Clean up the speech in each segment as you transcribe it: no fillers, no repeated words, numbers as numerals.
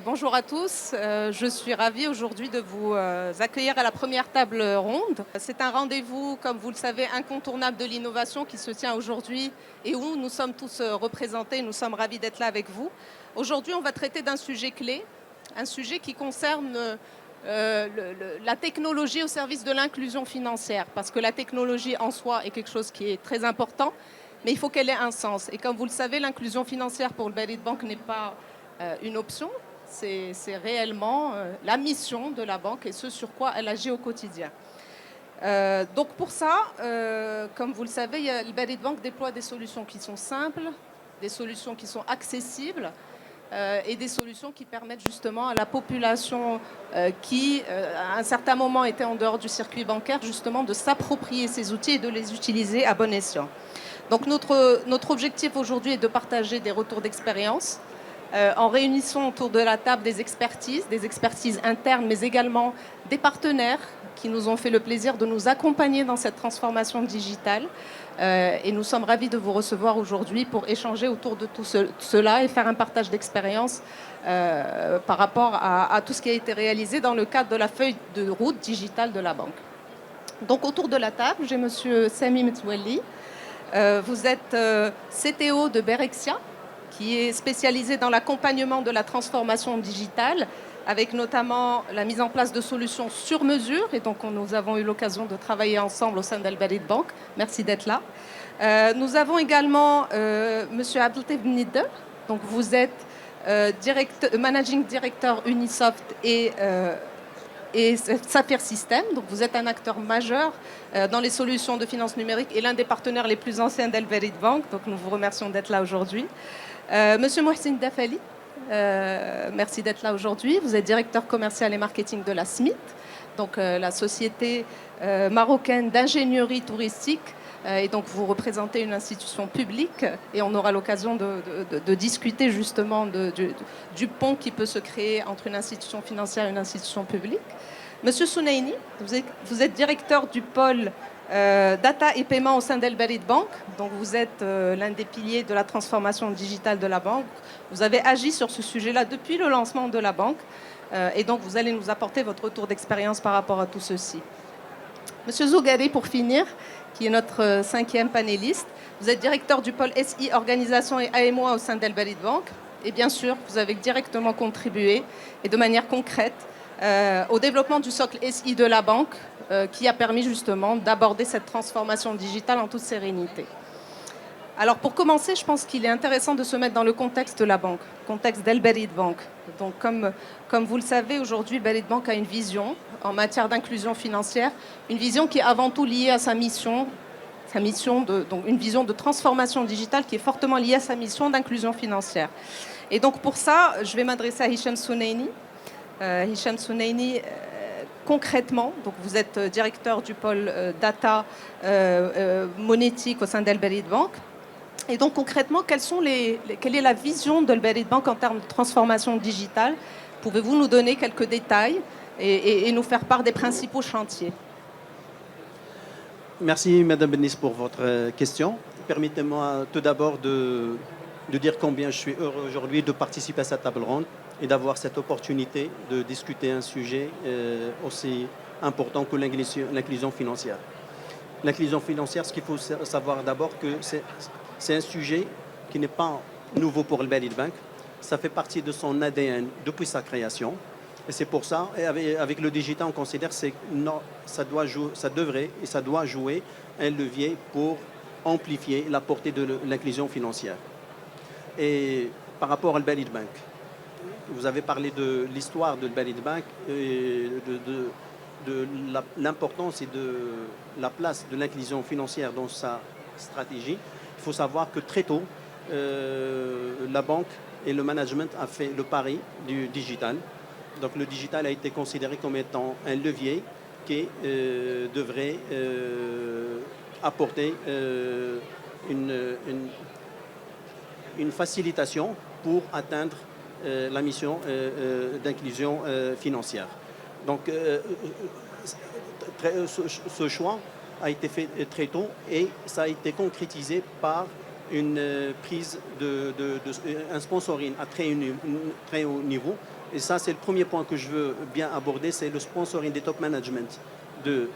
Bonjour à tous, je suis ravie aujourd'hui de vous accueillir à la première table ronde. C'est un rendez-vous, comme vous le savez, incontournable de l'innovation qui se tient aujourd'hui et où nous sommes tous représentés. Nous sommes ravis d'être là avec vous. Aujourd'hui, on va traiter d'un sujet clé, un sujet qui concerne la technologie au service de l'inclusion financière, parce que la technologie en soi est quelque chose qui est très important, mais il faut qu'elle ait un sens. Et comme vous le savez, l'inclusion financière pour le Balid Bank n'est pas une option, c'est réellement la mission de la banque et ce sur quoi elle agit au quotidien. Donc pour ça, comme vous le savez, le Balid Bank déploie des solutions qui sont simples, des solutions qui sont accessibles et des solutions qui permettent justement à la population qui, à un certain moment, était en dehors du circuit bancaire, justement de s'approprier ces outils et de les utiliser à bon escient. Donc notre objectif aujourd'hui est de partager des retours d'expérience en réunissant autour de la table des expertises internes, mais également des partenaires qui nous ont fait le plaisir de nous accompagner dans cette transformation digitale. Et nous sommes ravis de vous recevoir aujourd'hui pour échanger autour de tout cela et faire un partage d'expérience par rapport à tout ce qui a été réalisé dans le cadre de la feuille de route digitale de la banque. Donc autour de la table, j'ai monsieur Sami Metwelli. Vous êtes CTO de Berexia, qui est spécialisé dans l'accompagnement de la transformation digitale, avec notamment la mise en place de solutions sur mesure. Et donc, nous avons eu l'occasion de travailler ensemble au sein d'Al Balid Bank. Merci d'être là. Nous avons également M. Abdeltef Nidde. Donc, vous êtes Managing Director Unisoft et Saphir System. Donc, vous êtes un acteur majeur dans les solutions de finances numériques et l'un des partenaires les plus anciens d'Al Balid Bank. Donc, nous vous remercions d'être là aujourd'hui. Monsieur Mohsin Dafali, merci d'être là aujourd'hui. Vous êtes directeur commercial et marketing de la SMIT, donc la société marocaine d'ingénierie touristique. Et donc vous représentez une institution publique et on aura l'occasion de discuter justement du pont qui peut se créer entre une institution financière et une institution publique. Monsieur Souneini, vous êtes directeur du pôle data et paiement au sein d'Al Balid Bank. Donc vous êtes l'un des piliers de la transformation digitale de la banque. Vous avez agi sur ce sujet-là depuis le lancement de la banque. Et donc vous allez nous apporter votre retour d'expérience par rapport à tout ceci. Monsieur Zougari, pour finir, qui est notre cinquième panéliste. Vous êtes directeur du pôle SI Organisation et AMOA au sein d'Al Balid Bank. Et bien sûr, vous avez directement contribué et de manière concrète au développement du socle SI de la banque qui a permis justement d'aborder cette transformation digitale en toute sérénité. Alors pour commencer, je pense qu'il est intéressant de se mettre dans le contexte de la banque, contexte d'Al Balid Bank. Donc comme vous le savez, aujourd'hui, Balid Bank a une vision en matière d'inclusion financière, une vision qui est avant tout liée à sa mission donc une vision de transformation digitale qui est fortement liée à sa mission d'inclusion financière. Et donc pour ça, je vais m'adresser à Hicham Souneini. Hicham Souneini, concrètement, donc vous êtes directeur du pôle data monétique au sein d'Al Balid Bank. Et donc concrètement, quelle est la vision d'Al Balid Bank en termes de transformation digitale? Pouvez-vous nous donner quelques détails et nous faire part des principaux chantiers? Merci Madame Benis pour votre question. Permettez-moi tout d'abord de dire combien je suis heureux aujourd'hui de participer à cette table ronde et d'avoir cette opportunité de discuter un sujet aussi important que l'inclusion financière. L'inclusion financière, ce qu'il faut savoir d'abord que c'est un sujet qui n'est pas nouveau pour le Balid Bank. Ça fait partie de son ADN depuis sa création. Et c'est pour ça, et avec le digital, on considère que ça devrait et ça doit jouer un levier pour amplifier la portée de l'inclusion financière. Et par rapport au Balid Bank, vous avez parlé de l'histoire de Balid Bank, et de l'importance et de la place de l'inclusion financière dans sa stratégie. Il faut savoir que très tôt, la banque et le management a fait le pari du digital. Donc le digital a été considéré comme étant un levier qui devrait apporter une facilitation pour atteindre la mission d'inclusion financière. Donc ce choix a été fait très tôt et ça a été concrétisé par une prise un sponsoring à très haut niveau. Et ça, c'est le premier point que je veux bien aborder, c'est le sponsoring des top management de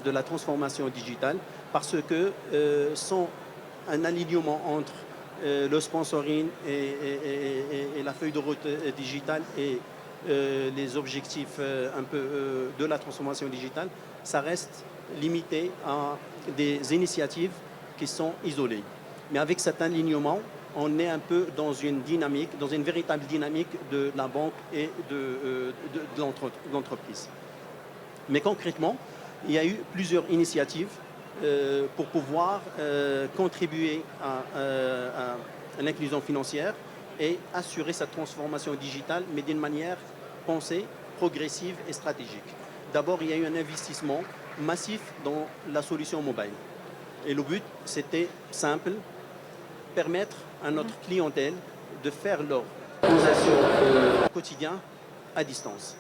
la transformation digitale, parce que sans un alignement entre le sponsoring et la feuille de route digitale et les objectifs un peu de la transformation digitale, ça reste limité à des initiatives qui sont isolées. Mais avec cet alignement, on est un peu dans une dynamique, dans une véritable dynamique de la banque et de l'entreprise. Mais concrètement, il y a eu plusieurs initiatives pour pouvoir contribuer à l'inclusion financière et assurer cette transformation digitale, mais d'une manière pensée, progressive et stratégique. D'abord, il y a eu un investissement massif dans la solution mobile. Et le but, c'était simple, permettre à notre clientèle de faire leurs transactions au quotidien à distance.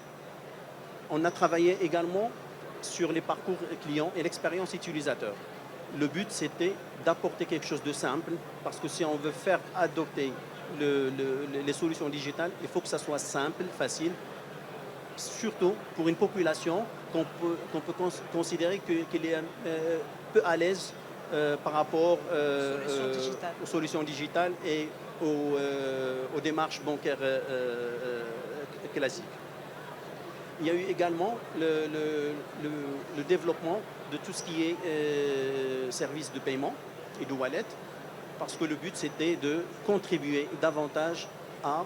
On a travaillé également sur les parcours clients et l'expérience utilisateur. Le but, c'était d'apporter quelque chose de simple, parce que si on veut faire adopter les solutions digitales, il faut que ça soit simple, facile, surtout pour une population qu'on peut considérer qu'elle est peu à l'aise par rapport aux solutions digitales et aux démarches bancaires classiques. Il y a eu également le développement de tout ce qui est services de paiement et de wallet, parce que le but, c'était de contribuer davantage à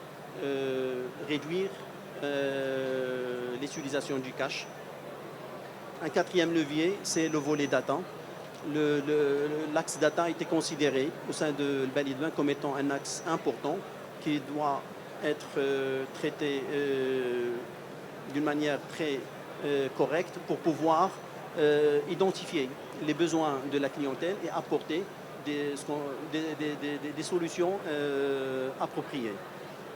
réduire l'utilisation du cash. Un quatrième levier, c'est le volet data. L'axe data a été considéré au sein de Bank comme étant un axe important qui doit être traité d'une manière très correcte pour pouvoir identifier les besoins de la clientèle et apporter des solutions appropriées.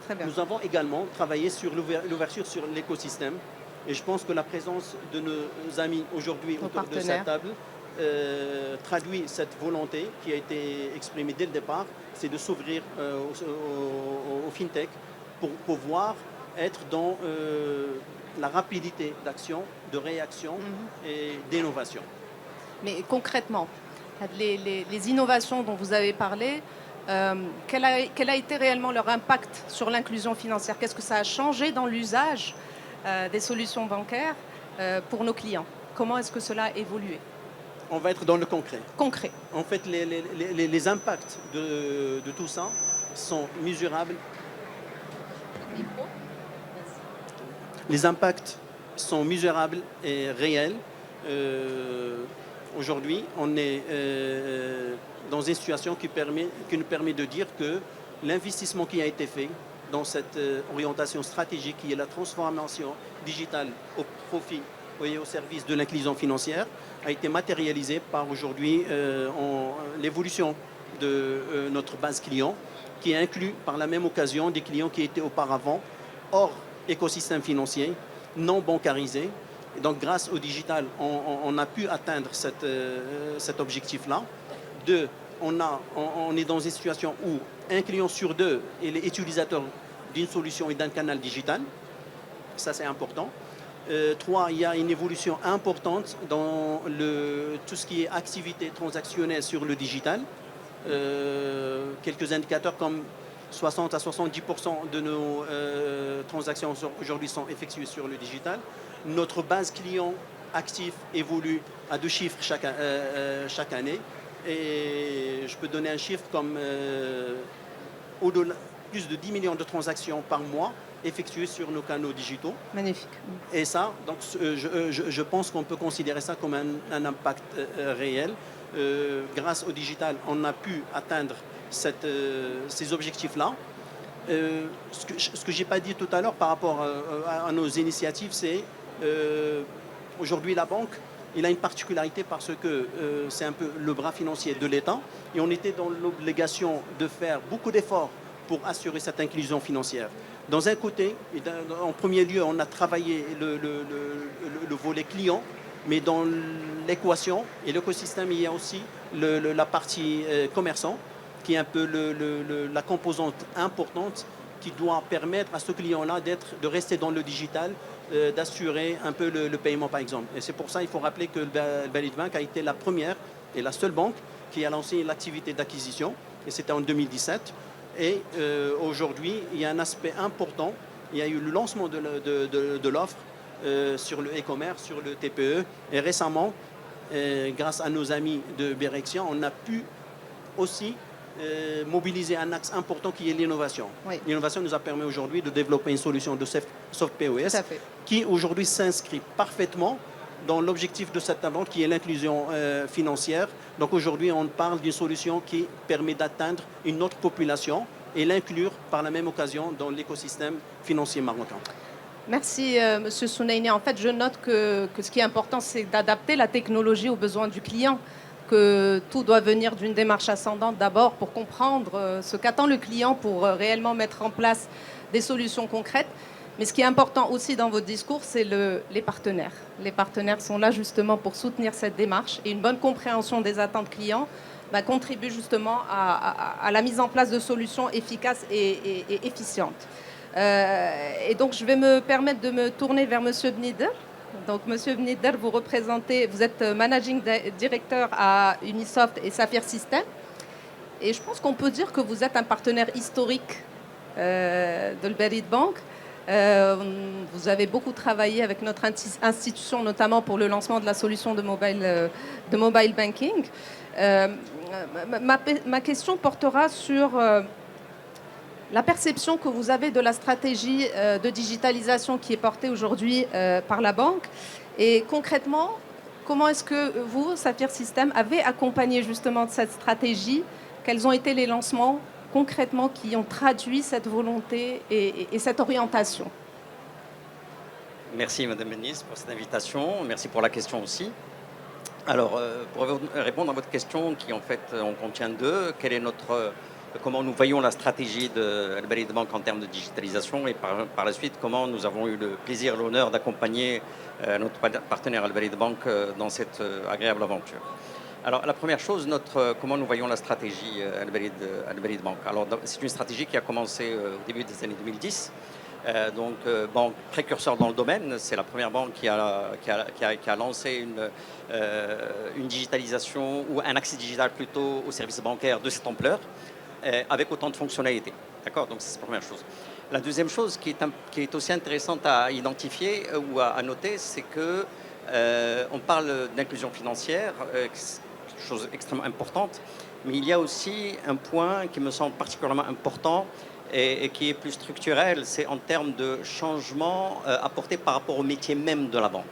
Très bien. Nous avons également travaillé sur l'ouverture sur l'écosystème et je pense que la présence de nos amis aujourd'hui autour de cette table traduit cette volonté qui a été exprimée dès le départ, c'est de s'ouvrir au FinTech pour pouvoir être dans la rapidité d'action, de réaction et d'innovation. Mais concrètement, les innovations dont vous avez parlé, quel a été réellement leur impact sur l'inclusion financière? Qu'est-ce que ça a changé dans l'usage des solutions bancaires pour nos clients? Comment est-ce que cela a évolué? On va être dans le concret. Concret. En fait, les impacts de tout ça sont mesurables. Les impacts sont mesurables et réels. Aujourd'hui, on est dans une situation qui nous permet de dire que l'investissement qui a été fait dans cette orientation stratégique qui est la transformation digitale au profit et au service de l'inclusion financière a été matérialisé par aujourd'hui l'évolution de notre base client qui inclut par la même occasion des clients qui étaient auparavant hors écosystème financier, non bancarisé. Et donc grâce au digital, on a pu atteindre cet objectif-là. On est dans une situation où un client sur deux est utilisateur d'une solution et d'un canal digital. Ça, c'est important. 3, il y a une évolution importante dans tout ce qui est activité transactionnelle sur le digital. Quelques indicateurs comme 60 à 70% de nos transactions aujourd'hui sont effectuées sur le digital. Notre base client actif évolue à 2 chiffres chaque année. Et je peux donner un chiffre comme au-delà, plus de 10 millions de transactions par mois effectuées sur nos canaux digitaux. Magnifique. Et ça, donc, je pense qu'on peut considérer ça comme un impact réel. Grâce au digital, on a pu atteindre ces objectifs-là. Ce que je n'ai pas dit tout à l'heure par rapport à nos initiatives, c'est aujourd'hui la banque, il a une particularité parce que c'est un peu le bras financier de l'État et on était dans l'obligation de faire beaucoup d'efforts pour assurer cette inclusion financière. Dans un côté, en premier lieu, on a travaillé le volet client, mais dans l'équation et l'écosystème, il y a aussi la partie commerçant. qui est un peu la composante importante qui doit permettre à ce client-là de rester dans le digital, d'assurer un peu le paiement, par exemple. Et c'est pour ça qu'il faut rappeler que le Valid Bank a été la première et la seule banque qui a lancé l'activité d'acquisition, et c'était en 2017. Et aujourd'hui, il y a un aspect important. Il y a eu le lancement de l'offre sur le e-commerce, sur le TPE. Et récemment, grâce à nos amis de Berexia, on a pu aussi mobiliser un axe important qui est l'innovation. Oui. L'innovation nous a permis aujourd'hui de développer une solution de soft POS qui aujourd'hui s'inscrit parfaitement dans l'objectif de cette table qui est l'inclusion financière. Donc aujourd'hui, on parle d'une solution qui permet d'atteindre une autre population et l'inclure par la même occasion dans l'écosystème financier marocain. Merci, Monsieur Souneini. En fait, je note que ce qui est important, c'est d'adapter la technologie aux besoins du client, que tout doit venir d'une démarche ascendante d'abord pour comprendre ce qu'attend le client pour réellement mettre en place des solutions concrètes. Mais ce qui est important aussi dans votre discours, c'est les partenaires. Les partenaires sont là justement pour soutenir cette démarche et une bonne compréhension des attentes clients contribue justement à la mise en place de solutions efficaces et efficientes. Et donc, je vais me permettre de me tourner vers Monsieur Bnider. Donc, Monsieur Bnider, vous êtes Managing Director à Unisoft et Saphir Systems. Et je pense qu'on peut dire que vous êtes un partenaire historique de l'Valid Bank. Vous avez beaucoup travaillé avec notre institution, notamment pour le lancement de la solution de mobile banking. Ma question portera sur la perception que vous avez de la stratégie de digitalisation qui est portée aujourd'hui par la banque. Et concrètement, comment est-ce que vous, Saphir Systems, avez accompagné justement cette stratégie? Quels ont été les lancements concrètement qui ont traduit cette volonté et cette orientation? Merci Madame la Ministre pour cette invitation, merci pour la question aussi. Alors, pour répondre à votre question qui en fait en contient deux, comment nous voyons la stratégie de Al-Valid Bank en termes de digitalisation et par la suite comment nous avons eu le plaisir et l'honneur d'accompagner notre partenaire Al-Valid Bank dans cette agréable aventure. Alors la première chose, comment nous voyons la stratégie Al-Valid Bank. Alors c'est une stratégie qui a commencé au début des années 2010. Banque précurseur dans le domaine, c'est la première banque qui a lancé une digitalisation ou un accès digital plutôt aux services bancaires de cette ampleur avec autant de fonctionnalités. D'accord? Donc c'est la première chose. La deuxième chose qui est aussi intéressante à identifier ou à noter, c'est que on parle d'inclusion financière, chose extrêmement importante, mais il y a aussi un point qui me semble particulièrement important et qui est plus structurel, c'est en termes de changement apporté par rapport au métier même de la banque.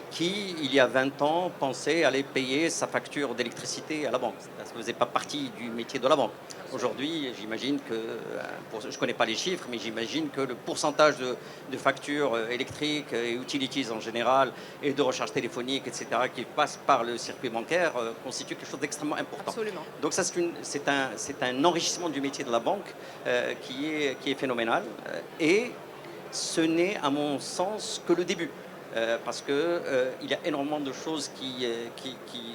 Qui, il y a 20 ans, pensait aller payer sa facture d'électricité à la banque. Ça ne faisait pas partie du métier de la banque. Aujourd'hui, j'imagine que, je ne connais pas les chiffres, mais j'imagine que le pourcentage de factures électriques et utilities en général, et de recharge téléphonique, etc., qui passent par le circuit bancaire, constitue quelque chose d'extrêmement important. Absolument. Donc ça, c'est un enrichissement du métier de la banque qui est phénoménal. Et ce n'est, à mon sens, que le début. Parce qu'il y a énormément de choses qui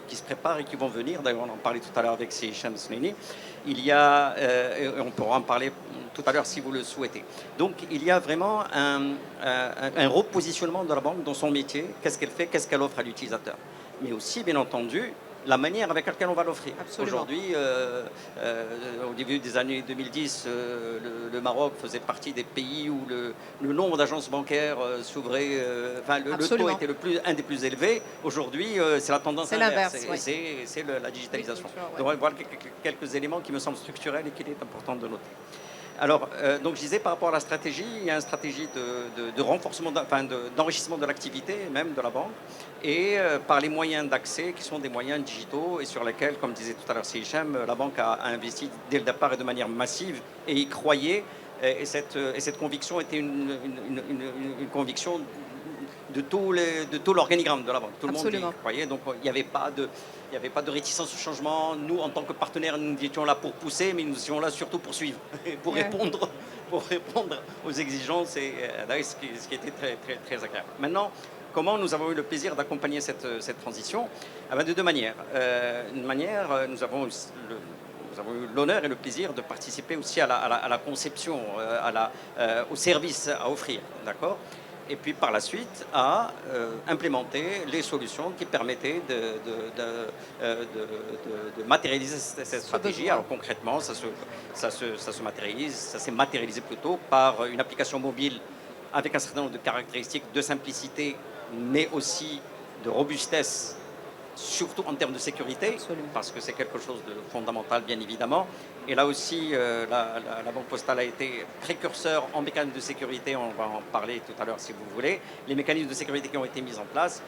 se préparent et qui vont venir. D'ailleurs, on en parlait tout à l'heure avec Hicham Souneini. Et on pourra en parler tout à l'heure si vous le souhaitez. Donc, il y a vraiment un repositionnement de la banque dans son métier. Qu'est-ce qu'elle fait, qu'est-ce qu'elle offre à l'utilisateur. Mais aussi, bien entendu, la manière avec laquelle on va l'offrir. Aujourd'hui, au début des années 2010, le Maroc faisait partie des pays où le nombre d'agences bancaires s'ouvrait, le taux était un des plus élevés. Aujourd'hui, c'est la tendance inverse. C'est la digitalisation. Donc, on va voir quelques éléments qui me semblent structurels et qu'il est important de noter. Alors, donc je disais par rapport à la stratégie, il y a une stratégie de renforcement, d'enrichissement de l'activité même de la banque et par les moyens d'accès qui sont des moyens digitaux et sur lesquels, comme disait tout à l'heure Hicham, la banque a investi dès le départ et de manière massive et y croyait. Et cette conviction était une conviction de tout l'organigramme de la banque. Tout le monde y croyait, donc il n'y avait pas de réticence au changement. Nous, en tant que partenaires, nous étions là pour pousser, mais nous étions là surtout pour suivre, pour répondre aux exigences, et ce qui était très, très, très agréable. Maintenant, comment nous avons eu le plaisir d'accompagner cette transition? Ah ben, de deux manières. Une manière, nous avons eu l'honneur et le plaisir de participer aussi à la conception, au service à offrir, d'accord? Et puis par la suite à implémenter les solutions qui permettaient de matérialiser cette stratégie. Alors concrètement, ça se matérialise, ça s'est matérialisé plutôt par une application mobile avec un certain nombre de caractéristiques de simplicité, mais aussi de robustesse, surtout en termes de sécurité, Absolument. parce que c'est quelque chose de fondamental, bien évidemment. Et là aussi, la Banque Postale a été précurseur en mécanismes de sécurité, on va en parler tout à l'heure si vous voulez. Les mécanismes de sécurité qui ont été mis en place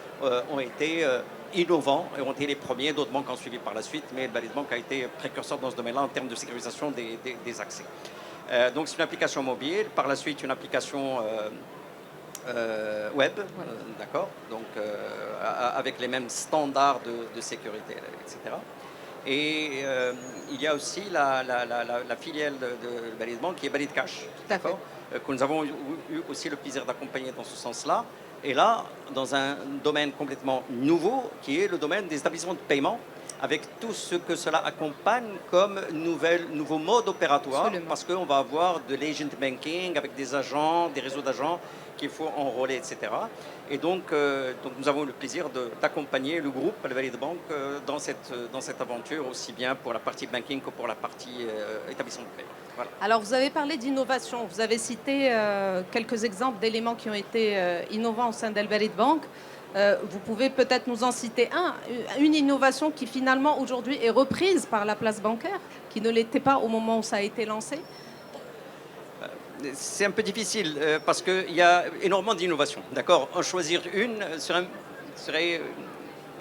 ont été innovants et ont été les premiers, d'autres banques ont suivi par la suite, mais Balise Bank a été précurseur dans ce domaine-là en termes de sécurisation des accès. Donc c'est une application mobile, par la suite une application web, d'accord, donc avec les mêmes standards de sécurité, etc. Et il y a aussi la filiale de Balise Bank qui est Balise Cash, d'accord, que nous avons eu aussi le plaisir d'accompagner dans ce sens-là. Et là, dans un domaine complètement nouveau, qui est le domaine des établissements de paiement, avec tout ce que cela accompagne comme nouveau mode opératoire, Absolument. parce qu'on va avoir de l'agent banking avec des agents, des réseaux d'agents qu'il faut enrôler, etc. Et donc nous avons le plaisir d'accompagner le groupe Valid Bank dans cette aventure, aussi bien pour la partie banking que pour la partie établissement de paiement. Voilà. Alors, vous avez parlé d'innovation. Vous avez cité quelques exemples d'éléments qui ont été innovants au sein d'El Bank. Vous pouvez peut-être nous en citer une innovation qui finalement aujourd'hui est reprise par la place bancaire, qui ne l'était pas au moment où ça a été lancé. C'est un peu difficile parce qu'il y a énormément d'innovations. D'accord, en choisir une serait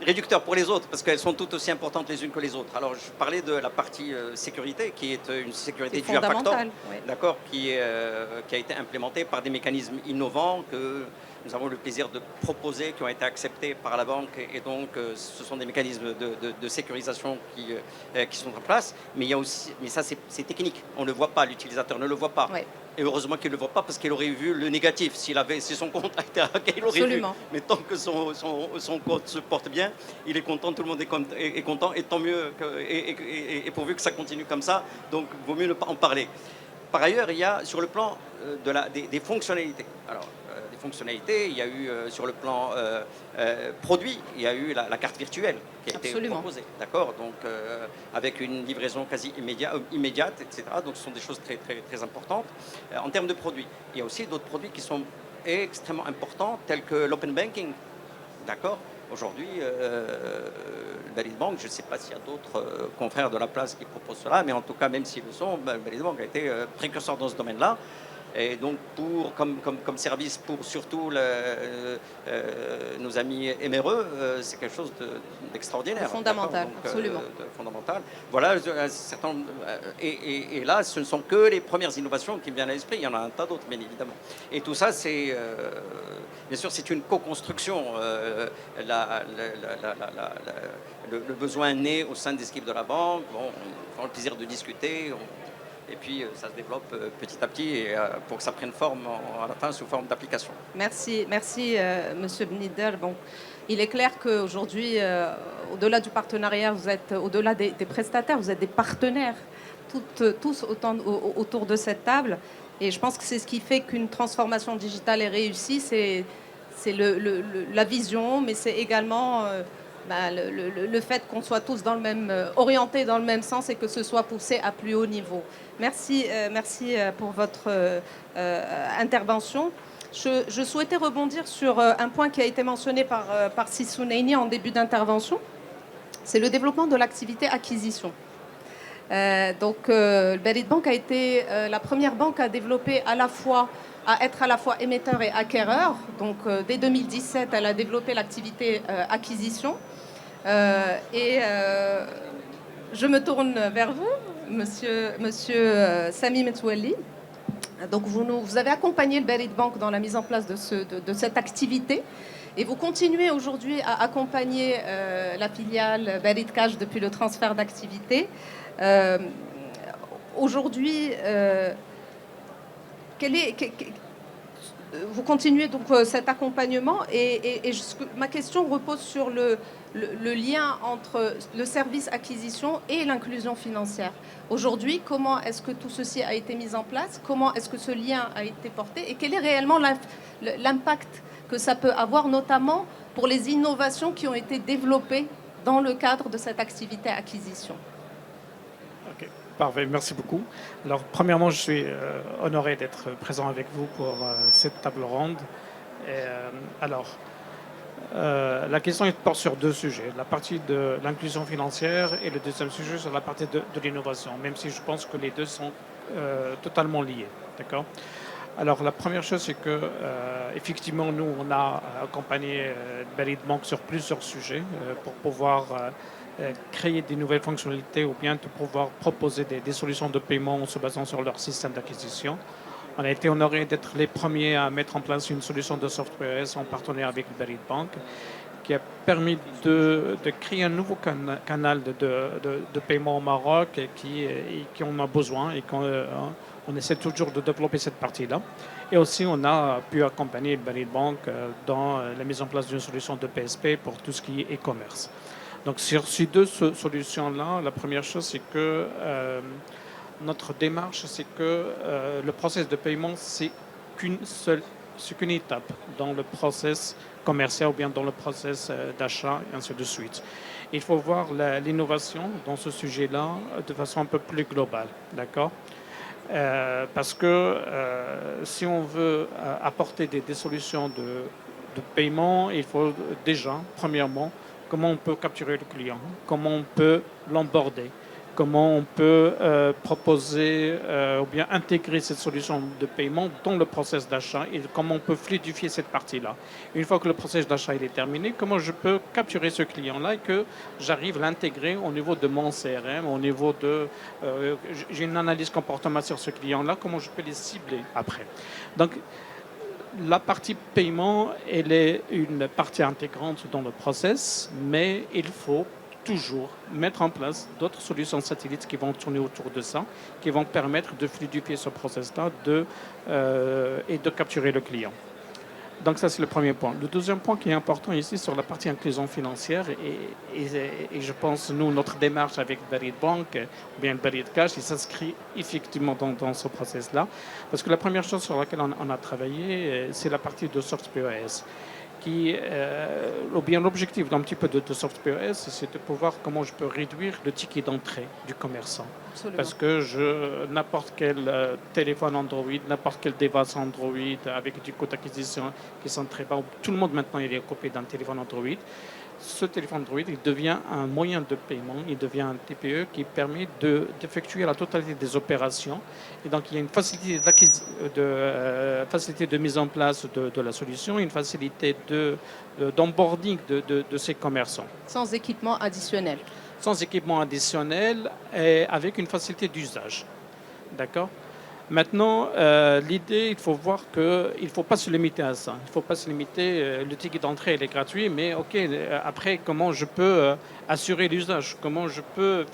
réducteur pour les autres parce qu'elles sont toutes aussi importantes les unes que les autres. Alors je parlais de la partie sécurité qui est une sécurité due à factor, oui. d'accord, qui a été implémentée par des mécanismes innovants que nous avons le plaisir de proposer, qui ont été acceptés par la banque, et donc ce sont des mécanismes de sécurisation qui sont en place. Mais il y a aussi, mais ça c'est technique, on ne le voit pas, l'utilisateur ne le voit pas. Oui. Et heureusement qu'il ne le voit pas parce qu'il aurait vu le négatif. Si son compte a été hacké, il aurait Absolument. vu. Mais tant que son compte se porte bien, il est content, tout le monde est content, et tant mieux, et pourvu que ça continue comme ça, donc il vaut mieux ne pas en parler. Par ailleurs, il y a sur le plan des fonctionnalités. Alors, des fonctionnalités, il y a eu sur le plan produit, il y a eu la carte virtuelle qui a été proposée, d'accord, donc avec une livraison quasi immédiate, etc. Donc ce sont des choses très, très, très importantes. En termes de produits, il y a aussi d'autres produits qui sont extrêmement importants, tels que l'open banking, d'accord. Aujourd'hui, Balise Bank, je ne sais pas s'il y a d'autres confrères de la place qui proposent cela, mais en tout cas, même s'ils le sont, Balise Bank a été précurseur dans ce domaine-là. Et donc, comme service pour surtout nos amis MRE, c'est quelque chose d'extraordinaire. Fondamental, donc, absolument. Fondamental. Voilà, et là, ce ne sont que les premières innovations qui me viennent à l'esprit. Il y en a un tas d'autres, bien évidemment. Et tout ça, c'est, bien sûr, c'est une co-construction. Le besoin naît au sein des équipes de la banque. Bon, on a le plaisir de discuter. Et puis, ça se développe petit à petit pour que ça prenne forme à la fin sous forme d'application. Merci, Monsieur Bnider. Bon, il est clair qu'aujourd'hui, au-delà du partenariat, vous êtes au-delà des prestataires, vous êtes des partenaires, tous autour de cette table. Et je pense que c'est ce qui fait qu'une transformation digitale est réussie. C'est la vision, mais c'est également le fait qu'on soit tous orientés dans le même sens et que ce soit poussé à plus haut niveau. Merci pour votre intervention. Je souhaitais rebondir sur un point qui a été mentionné par Sisouneini en début d'intervention. C'est le développement de l'activité acquisition. Balise Bank a été la première banque à développer à être à la fois émetteur et acquéreur. Donc, dès 2017, elle a développé l'activité acquisition. Je me tourne vers vous, monsieur Sami Metouali. Donc, vous avez accompagné le Balise Bank dans la mise en place de cette activité. Et vous continuez aujourd'hui à accompagner la filiale Balise Cash depuis le transfert d'activité. Aujourd'hui, vous continuez donc cet accompagnement ma question repose sur le lien entre le service acquisition et l'inclusion financière. Aujourd'hui, comment est-ce que tout ceci a été mis en place? Comment est-ce que ce lien a été porté? Et quel est réellement l'impact que ça peut avoir, notamment pour les innovations qui ont été développées dans le cadre de cette activité acquisition? Ok, parfait, merci beaucoup. Alors, premièrement, je suis honoré d'être présent avec vous pour cette table ronde. La question porte sur deux sujets, la partie de l'inclusion financière et le deuxième sujet sur la partie de l'innovation, même si je pense que les deux sont totalement liés. D'accord? Alors, la première chose, c'est que, effectivement, nous, on a accompagné Berit Bank sur plusieurs sujets pour pouvoir créer des nouvelles fonctionnalités ou bien de pouvoir proposer des solutions de paiement en se basant sur leur système d'acquisition. On a été honoré d'être les premiers à mettre en place une solution de software en partenariat avec Berit Bank qui a permis de créer un nouveau canal de paiement au Maroc et qui en a besoin et on essaie toujours de développer cette partie-là. Et aussi, on a pu accompagner Berit Bank dans la mise en place d'une solution de PSP pour tout ce qui est e-commerce. Donc, sur ces deux solutions-là, la première chose, c'est que notre démarche, c'est que le process de paiement, c'est qu'une étape dans le process commercial ou bien dans le process d'achat et ainsi de suite. Il faut voir l'innovation dans ce sujet-là de façon un peu plus globale, d'accord? Parce que si on veut apporter des solutions de paiement, il faut déjà, premièrement, comment on peut capturer le client, comment on peut l'onboarder, comment on peut proposer ou bien intégrer cette solution de paiement dans le process d'achat et comment on peut fluidifier cette partie-là. Une fois que le process d'achat est terminé, comment je peux capturer ce client-là et que j'arrive à l'intégrer au niveau de mon CRM, au niveau de... j'ai une analyse comportementale sur ce client-là, comment je peux les cibler après. Donc, la partie paiement, elle est une partie intégrante dans le process, mais il faut toujours mettre en place d'autres solutions satellites qui vont tourner autour de ça, qui vont permettre de fluidifier ce process-là et de capturer le client. Donc ça, c'est le premier point. Le deuxième point qui est important ici sur la partie inclusion financière, et je pense, nous, notre démarche avec Berit Bank, ou bien Berit Cash, il s'inscrit effectivement dans ce process-là. Parce que la première chose sur laquelle on a travaillé, c'est la partie de SoftPOS. Ou bien l'objectif d'un petit peu de SoftPOS, c'est de pouvoir comment je peux réduire le ticket d'entrée du commerçant. Absolument. Parce que n'importe quel téléphone Android, n'importe quel device Android avec du coût d'acquisition qui sont très bas, tout le monde maintenant il est équipé d'un téléphone Android. Ce téléphone Android, il devient un moyen de paiement, il devient un TPE qui permet d'effectuer la totalité des opérations. Et donc, il y a une facilité facilité de mise en place de la solution, une facilité d'onboarding de ces commerçants. Sans équipement additionnel. Sans équipement additionnel et avec une facilité d'usage. D'accord ? Maintenant, l'idée, il faut voir qu'il ne faut pas se limiter à ça. Il ne faut pas se limiter, le ticket d'entrée, il est gratuit, mais OK, après, comment je peux assurer l'usage? Comment je peux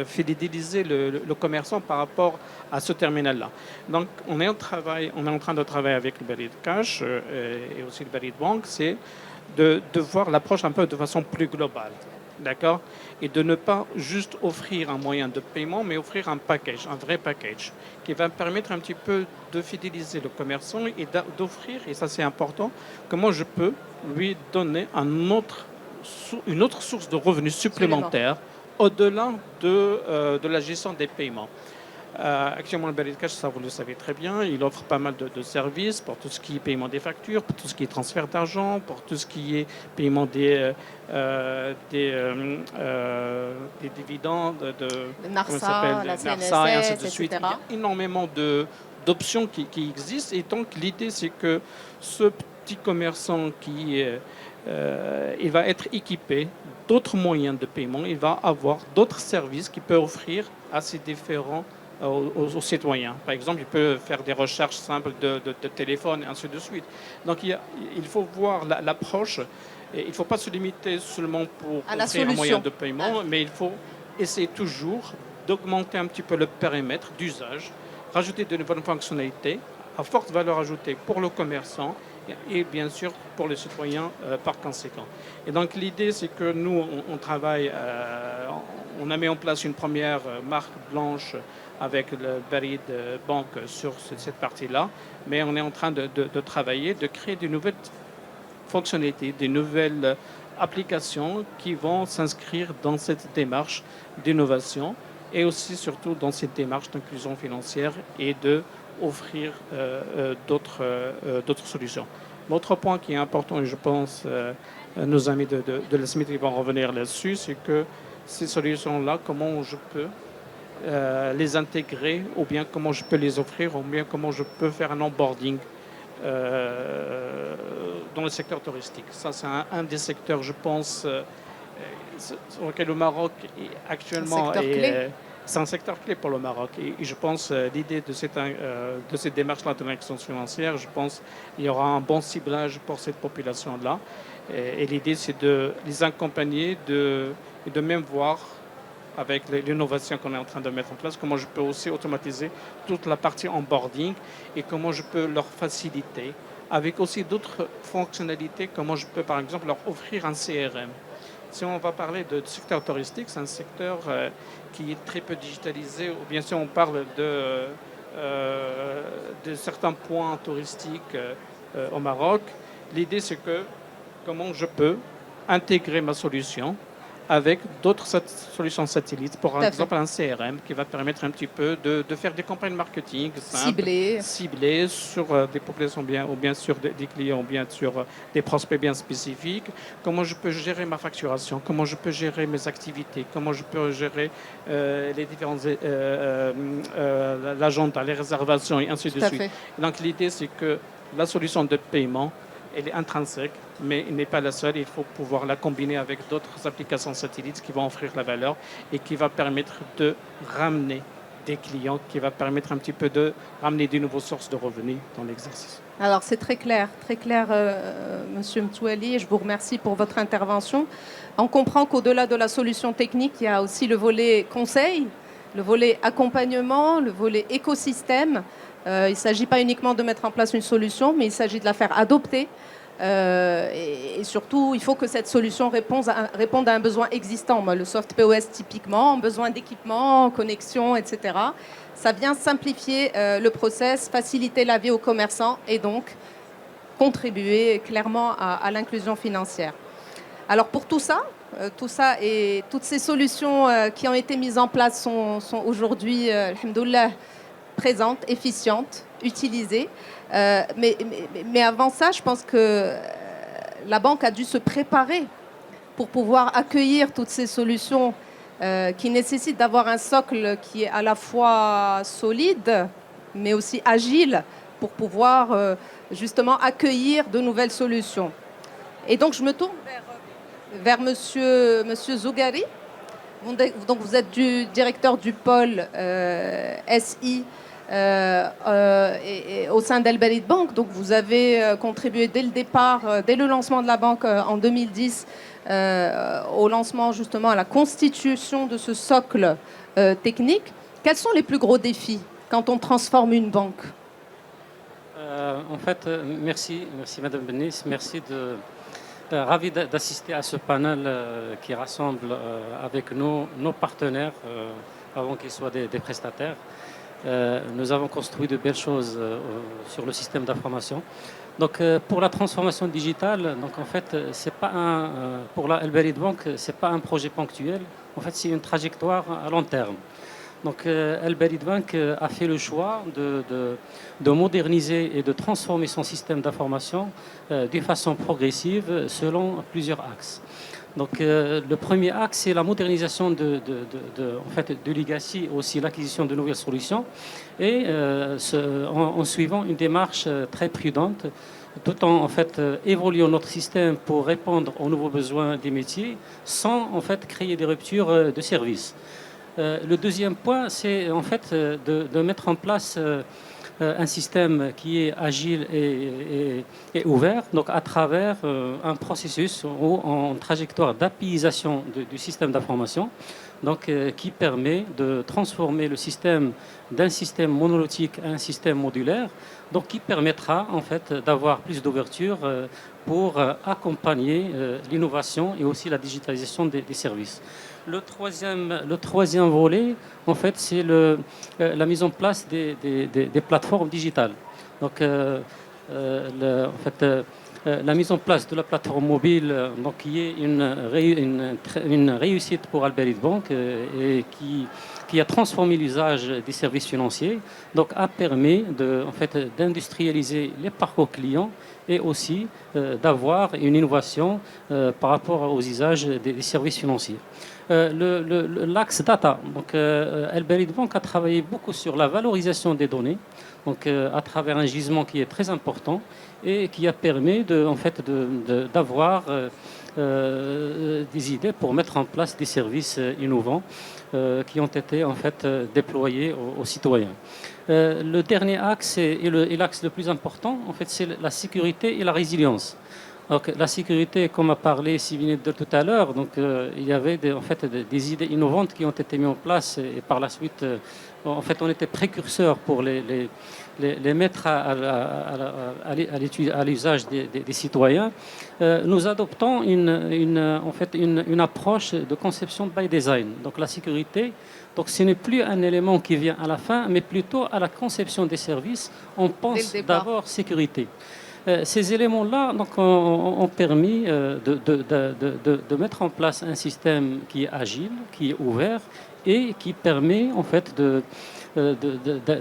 fidéliser le commerçant par rapport à ce terminal-là? Donc, on est en train de travailler avec le Berit Cash et aussi le Berit Bank, c'est de voir l'approche un peu de façon plus globale. D'accord? Et de ne pas juste offrir un moyen de paiement, mais offrir un package, un vrai package, qui va permettre un petit peu de fidéliser le commerçant et d'offrir, et ça c'est important, comment je peux lui donner une autre source de revenus supplémentaires au-delà de la gestion des paiements. Actuellement, le Berit Cash, ça vous le savez très bien, il offre pas mal de services pour tout ce qui est paiement des factures, pour tout ce qui est transfert d'argent, pour tout ce qui est paiement des dividendes, de NARSA, la NARSA et ainsi de CNSS, suite. etc. Il y a énormément d'options qui existent et donc l'idée c'est que ce petit commerçant il va être équipé d'autres moyens de paiement, il va avoir d'autres services qu'il peut offrir à ses différents aux citoyens. Par exemple, il peut faire des recherches simples de téléphone et ainsi de suite. Donc il faut voir l'approche. Il ne faut pas se limiter seulement pour offrir un moyen de paiement, mais il faut essayer toujours d'augmenter un petit peu le périmètre d'usage, rajouter de nouvelles fonctionnalités à forte valeur ajoutée pour le commerçant et bien sûr pour les citoyens par conséquent. Et donc l'idée, c'est que nous, on travaille, on a mis en place une première marque blanche avec le Barid Bank sur cette partie-là, mais on est en train de travailler, de créer de nouvelles fonctionnalités, des nouvelles applications qui vont s'inscrire dans cette démarche d'innovation et aussi surtout dans cette démarche d'inclusion financière et de offrir d'autres solutions. L'autre point qui est important, et je pense nos amis de la Smith vont revenir là-dessus, c'est que ces solutions-là, comment je peux les intégrer, ou bien comment je peux les offrir, ou bien comment je peux faire un onboarding dans le secteur touristique. Ça, c'est un des secteurs, je pense, sur lequel le Maroc est actuellement... C'est un secteur clé pour le Maroc. Et je pense l'idée de cette démarche-là de l'action financière, je pense qu'il y aura un bon ciblage pour cette population-là. Et l'idée, c'est de les accompagner et de même voir avec l'innovation qu'on est en train de mettre en place, comment je peux aussi automatiser toute la partie onboarding et comment je peux leur faciliter avec aussi d'autres fonctionnalités, comment je peux par exemple leur offrir un CRM. Si on va parler de secteur touristique, c'est un secteur qui est très peu digitalisé, ou bien si on parle de certains points touristiques au Maroc, l'idée c'est que comment je peux intégrer ma solution avec d'autres solutions satellites, par exemple un CRM qui va permettre un petit peu de faire des campagnes marketing simples, ciblées sur des populations ou bien sur des clients, ou bien sur des prospects bien spécifiques. Comment je peux gérer ma facturation, comment je peux gérer mes activités, comment je peux gérer les différents l'agenda, les réservations et ainsi de suite. Donc l'idée c'est que la solution de paiement, elle est intrinsèque, mais elle n'est pas la seule. Il faut pouvoir la combiner avec d'autres applications satellites qui vont offrir la valeur et qui va permettre de ramener des clients, qui va permettre un petit peu de ramener de nouvelles sources de revenus dans l'exercice. Alors c'est très clair, Monsieur Mtouali, et je vous remercie pour votre intervention. On comprend qu'au-delà de la solution technique, il y a aussi le volet conseil, le volet accompagnement, le volet écosystème. Il ne s'agit pas uniquement de mettre en place une solution, mais il s'agit de la faire adopter. Et surtout, il faut que cette solution réponde à un besoin existant. Le soft POS, typiquement, besoin d'équipement, connexion, etc. Ça vient simplifier le process, faciliter la vie aux commerçants et donc contribuer clairement à l'inclusion financière. Alors pour tout ça et toutes ces solutions qui ont été mises en place sont aujourd'hui, alhamdoulilah, présente, efficiente, utilisée. Mais avant ça, je pense que la banque a dû se préparer pour pouvoir accueillir toutes ces solutions qui nécessitent d'avoir un socle qui est à la fois solide, mais aussi agile pour pouvoir justement accueillir de nouvelles solutions. Et donc, je me tourne vers Monsieur Zougari. Donc, vous êtes directeur du pôle SI et au sein d'Al Barid Bank. Donc vous avez contribué dès le départ, dès le lancement de la banque en 2010, au lancement justement, à la constitution de ce socle technique. Quels sont les plus gros défis quand on transforme une banque? En fait, merci Madame Benis, merci ravi d'assister à ce panel qui rassemble avec nos partenaires, avant qu'ils soient des prestataires. Nous avons construit de belles choses sur le système d'information. Donc, pour la transformation digitale, donc en fait, c'est pas pour la Al Barid Bank, c'est pas un projet ponctuel. En fait, c'est une trajectoire à long terme. Donc, Al Barid Bank a fait le choix de moderniser et de transformer son système d'information de façon progressive selon plusieurs axes. Donc, le premier axe, c'est la modernisation de Legacy, aussi l'acquisition de nouvelles solutions, et en suivant une démarche très prudente, tout en évoluant notre système pour répondre aux nouveaux besoins des métiers, sans créer des ruptures de service. Le deuxième point, c'est de mettre en place un système qui est agile et ouvert, donc à travers un processus ou en trajectoire d'APIisation du système d'information, donc qui permet de transformer le système d'un système monolithique à un système modulaire, donc qui permettra en fait d'avoir plus d'ouverture pour accompagner l'innovation et aussi la digitalisation des services. Le troisième volet, en fait, c'est la mise en place des plateformes digitales. Donc, en fait, la mise en place de la plateforme mobile, donc, qui est une réussite pour Alberic Bank et qui a transformé l'usage des services financiers, donc a permis en fait, d'industrialiser les parcours clients et aussi d'avoir une innovation par rapport aux usages des services financiers. L'axe data, donc Alberic Bank a travaillé beaucoup sur la valorisation des données, donc à travers un gisement qui est très important et qui a permis en fait, d'avoir des idées pour mettre en place des services innovants qui ont été en fait déployés aux citoyens. Le dernier axe et l'axe le plus important, en fait, c'est la sécurité et la résilience. Donc, la sécurité, comme a parlé Sylvie de tout à l'heure, donc il y avait en fait des idées innovantes qui ont été mises en place et par la suite, en fait, on était précurseurs pour les mettre à l'usage des citoyens. Nous adoptons en fait une approche de conception by design. Donc la sécurité, donc ce n'est plus un élément qui vient à la fin, mais plutôt à la conception des services. On pense d'abord sécurité. Ces éléments-là ont permis de mettre en place un système qui est agile, qui est ouvert et qui permet en fait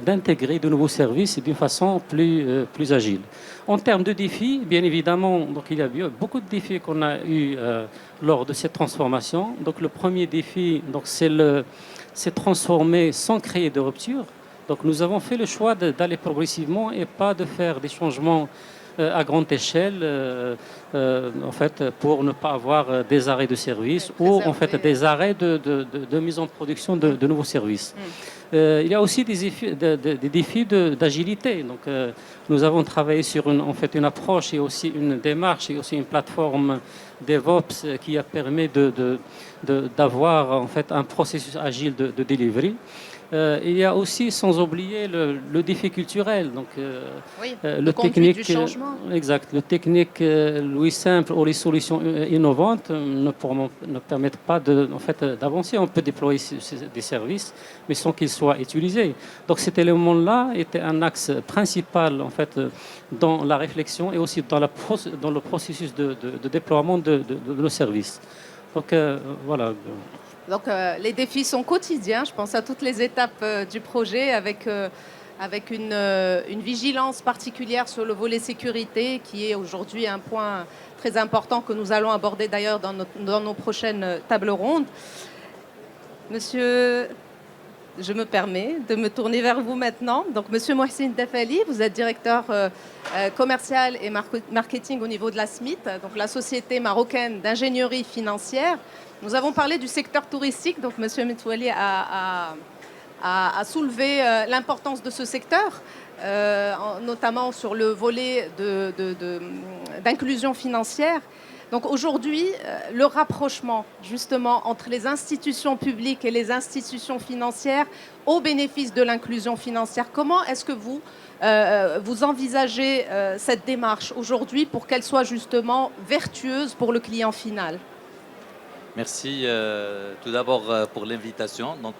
d'intégrer de nouveaux services d'une façon plus agile. En termes de défis, bien évidemment, donc il y a eu beaucoup de défis qu'on a eu lors de cette transformation. Donc le premier défi, donc c'est transformer sans créer de rupture. Donc nous avons fait le choix d'aller progressivement et pas de faire des changements à grande échelle, en fait, pour ne pas avoir des arrêts de service ou en fait des arrêts de mise en production de nouveaux services. Il y a aussi des défis d'agilité. Donc, nous avons travaillé sur en fait, une approche et aussi une démarche et aussi une plateforme DevOps qui a permis d'avoir en fait, un processus agile de delivery. Il y a aussi, sans oublier, le défi culturel. Donc, le technique, du changement. Exact. Le technique, Louis simple ou les solutions innovantes ne permettent pas en fait, d'avancer. On peut déployer des services, mais sans qu'ils soient utilisés. Donc, cet élément-là était un axe principal en fait, dans la réflexion et aussi dans le processus de déploiement de nos services. Donc, voilà. Donc les défis sont quotidiens, je pense à toutes les étapes du projet avec une vigilance particulière sur le volet sécurité qui est aujourd'hui un point très important que nous allons aborder d'ailleurs dans nos prochaines tables rondes. Monsieur, je me permets de me tourner vers vous maintenant. Donc Monsieur Mohsin Dafali, vous êtes directeur commercial et marketing au niveau de la SMIT, donc la Société marocaine d'ingénierie financière. Nous avons parlé du secteur touristique, donc M. Metouali a soulevé l'importance de ce secteur, notamment sur le volet d'inclusion financière. Donc aujourd'hui, le rapprochement justement entre les institutions publiques et les institutions financières au bénéfice de l'inclusion financière, comment est-ce que vous envisagez cette démarche aujourd'hui pour qu'elle soit justement vertueuse pour le client final ? Merci tout d'abord pour l'invitation. Donc,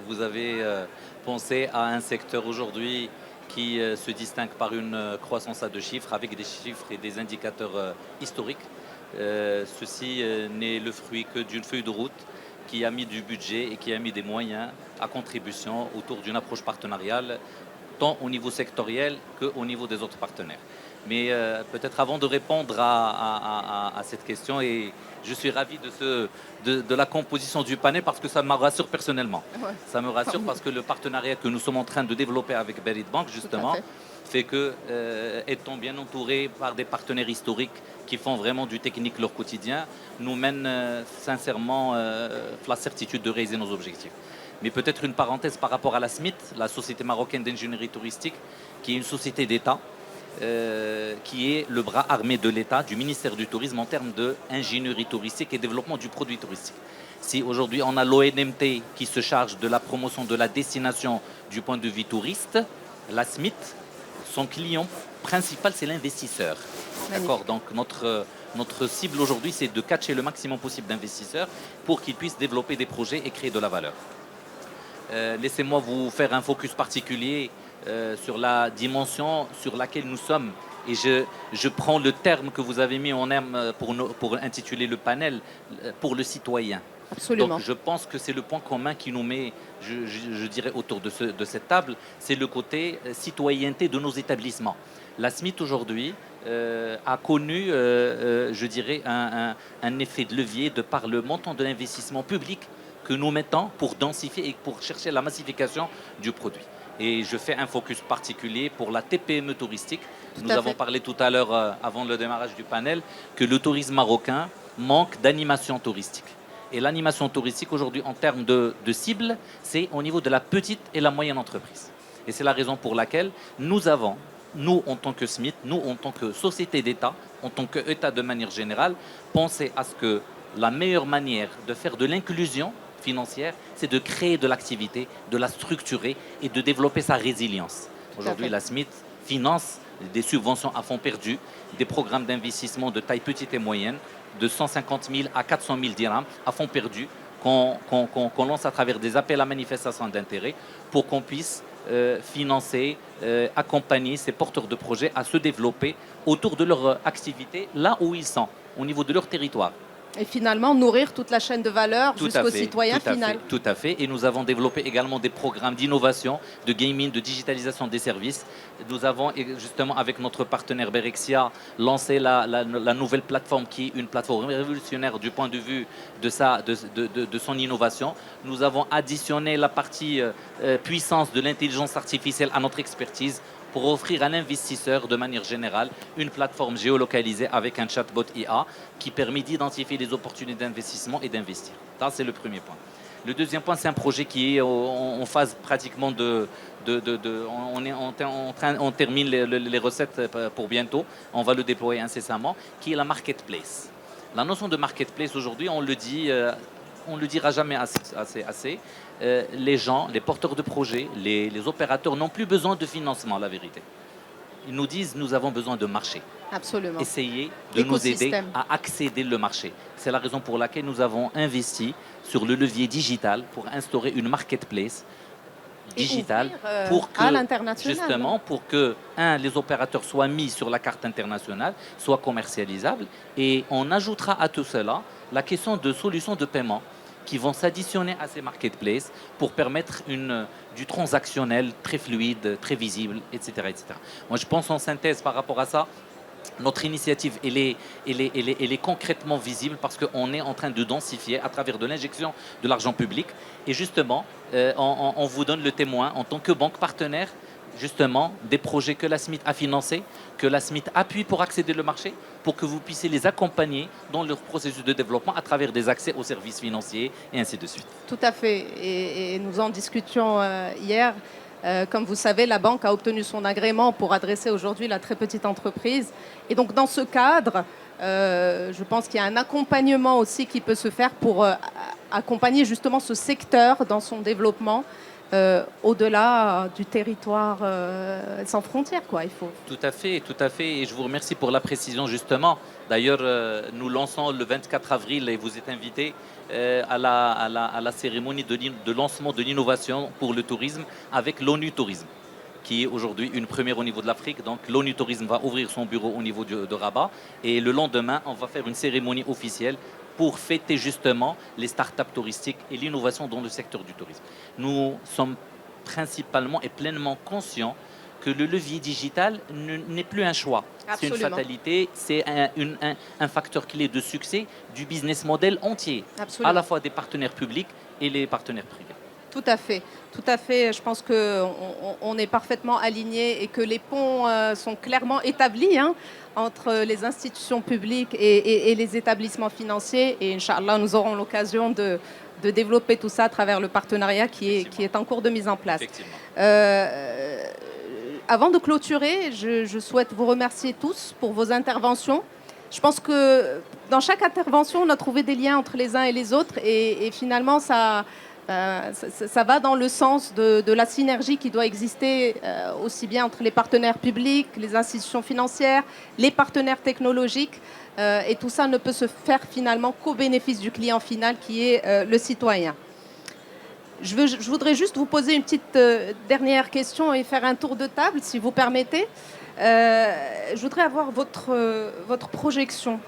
vous avez pensé à un secteur aujourd'hui qui se distingue par une croissance à deux chiffres avec des chiffres et des indicateurs historiques. Ceci n'est le fruit que d'une feuille de route qui a mis du budget et qui a mis des moyens à contribution autour d'une approche partenariale tant au niveau sectoriel qu'au niveau des autres partenaires. Mais peut-être avant de répondre à cette question, et je suis ravi de la composition du panel parce que ça me rassure personnellement. Ouais. Ça me rassure parce que le partenariat que nous sommes en train de développer avec Berit Bank, justement, fait que, étant bien entouré par des partenaires historiques qui font vraiment du technique leur quotidien, nous mènent sincèrement la certitude de réaliser nos objectifs. Mais peut-être une parenthèse par rapport à la SMIT, la Société marocaine d'ingénierie touristique, qui est une société d'État, qui est le bras armé de l'État, du ministère du Tourisme en termes d'ingénierie touristique et développement du produit touristique. Si aujourd'hui on a l'ONMT qui se charge de la promotion de la destination du point de vue touriste, la SMIT, son client principal c'est l'investisseur. D'accord. Donc notre cible aujourd'hui c'est de catcher le maximum possible d'investisseurs pour qu'ils puissent développer des projets et créer de la valeur. Laissez-moi vous faire un focus particulier sur la dimension sur laquelle nous sommes. Et je prends le terme que vous avez mis en herbe pour intituler le panel, pour le citoyen. Absolument. Donc je pense que c'est le point commun qui nous met, je dirais, autour de cette table, c'est le côté citoyenneté de nos établissements. La SMIT aujourd'hui a connu, je dirais, un effet de levier de par le montant de l'investissement public que nous mettons pour densifier et pour chercher la massification du produit. Et je fais un focus particulier pour la TPME touristique. Nous avons parlé tout à l'heure, avant le démarrage du panel, que le tourisme marocain manque d'animation touristique. Et l'animation touristique aujourd'hui, en termes de cible, c'est au niveau de la petite et la moyenne entreprise. Et c'est la raison pour laquelle nous avons, nous en tant que SMIT, nous en tant que société d'État, en tant qu'État de manière générale, pensé à ce que la meilleure manière de faire de l'inclusion financière, c'est de créer de l'activité, de la structurer et de développer sa résilience. Aujourd'hui, la SMIT finance des subventions à fonds perdus, des programmes d'investissement de taille petite et moyenne, de 150 000 à 400 000 dirhams à fonds perdus qu'on lance à travers des appels à manifestation d'intérêt pour qu'on puisse financer, accompagner ces porteurs de projets à se développer autour de leur activité, là où ils sont, au niveau de leur territoire. Et finalement, nourrir toute la chaîne de valeur jusqu'au citoyen final. Tout à fait. Et nous avons développé également des programmes d'innovation, de gaming, de digitalisation des services. Nous avons justement, avec notre partenaire Berexia, lancé la nouvelle plateforme qui est une plateforme révolutionnaire du point de vue de son innovation. Nous avons additionné la partie puissance de l'intelligence artificielle à notre expertise pour offrir à l'investisseur de manière générale une plateforme géolocalisée avec un chatbot IA qui permet d'identifier les opportunités d'investissement et d'investir. Ça, c'est le premier point. Le deuxième point, c'est un projet qui est en phase pratiquement on termine les recettes pour bientôt, on va le déployer incessamment, qui est la marketplace. La notion de marketplace aujourd'hui, on le dira jamais assez. Les gens, les porteurs de projets, les opérateurs n'ont plus besoin de financement, la vérité. Ils nous disent, nous avons besoin de marché. Absolument. Essayez de nous aider à accéder le marché. C'est la raison pour laquelle nous avons investi sur le levier digital pour instaurer une marketplace digitale pour que, justement, pour que, les opérateurs soient mis sur la carte internationale, soient commercialisables. Et on ajoutera à tout cela la question de solutions de paiement qui vont s'additionner à ces marketplaces pour permettre du transactionnel très fluide, très visible, etc., etc. Moi, je pense en synthèse par rapport à ça, notre initiative, elle est concrètement visible parce qu'on est en train de densifier à travers de l'injection de l'argent public. Et justement, on vous donne le témoin en tant que banque partenaire, justement, des projets que la SMIT a financés, que la SMIT appuie pour accéder au marché, pour que vous puissiez les accompagner dans leur processus de développement à travers des accès aux services financiers et ainsi de suite. Tout à fait. Et nous en discutions hier. Comme vous savez, la banque a obtenu son agrément pour adresser aujourd'hui la très petite entreprise. Et donc, dans ce cadre, je pense qu'il y a un accompagnement aussi qui peut se faire pour accompagner justement ce secteur dans son développement au-delà du territoire sans frontières, quoi. Il faut. Tout à fait. Et je vous remercie pour la précision, justement. D'ailleurs, nous lançons le 24 avril, et vous êtes invités à la cérémonie de lancement de l'innovation pour le tourisme avec l'ONU Tourisme, qui est aujourd'hui une première au niveau de l'Afrique. Donc l'ONU Tourisme va ouvrir son bureau au niveau de Rabat. Et le lendemain, on va faire une cérémonie officielle pour fêter justement les startups touristiques et l'innovation dans le secteur du tourisme. Nous sommes principalement et pleinement conscients que le levier digital n'est plus un choix. C'est une fatalité, c'est un facteur clé de succès du business model entier, à la fois des partenaires publics et les partenaires privés. Tout à fait, tout à fait. Je pense qu'on est parfaitement alignés et que les ponts sont clairement établis, hein, entre les institutions publiques et les établissements financiers. Et Inch'Allah, nous aurons l'occasion de développer tout ça à travers le partenariat qui est en cours de mise en place. Avant de clôturer, je souhaite vous remercier tous pour vos interventions. Je pense que dans chaque intervention, on a trouvé des liens entre les uns et les autres et finalement, ça va dans le sens de la synergie qui doit exister aussi bien entre les partenaires publics, les institutions financières, les partenaires technologiques. Et tout ça ne peut se faire finalement qu'au bénéfice du client final qui est le citoyen. Je voudrais juste vous poser une petite dernière question et faire un tour de table, si vous permettez. Je voudrais avoir votre projection.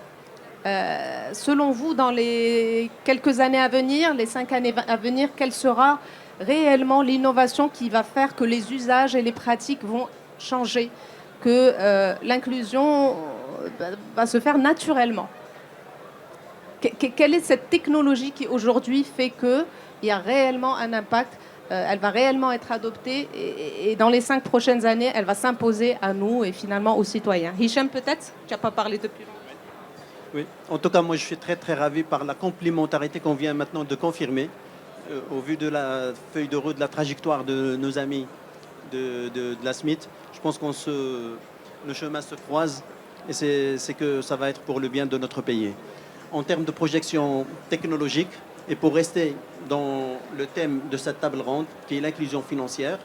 Selon vous, dans les quelques années à venir, les 5 années à venir, quelle sera réellement l'innovation qui va faire que les usages et les pratiques vont changer, que l'inclusion va se faire naturellement? Quelle est cette technologie qui aujourd'hui fait qu'il y a réellement un impact, elle va réellement être adoptée et dans les 5 prochaines années, elle va s'imposer à nous et finalement aux citoyens? Hicham, peut-être? Tu n'as pas parlé depuis longtemps. Oui, en tout cas, moi je suis très très ravi par la complémentarité qu'on vient maintenant de confirmer au vu de la feuille de route, de la trajectoire de nos amis de la SMIT. Je pense le chemin se croise et c'est que ça va être pour le bien de notre pays. En termes de projection technologique, et pour rester dans le thème de cette table ronde, qui est l'inclusion financière,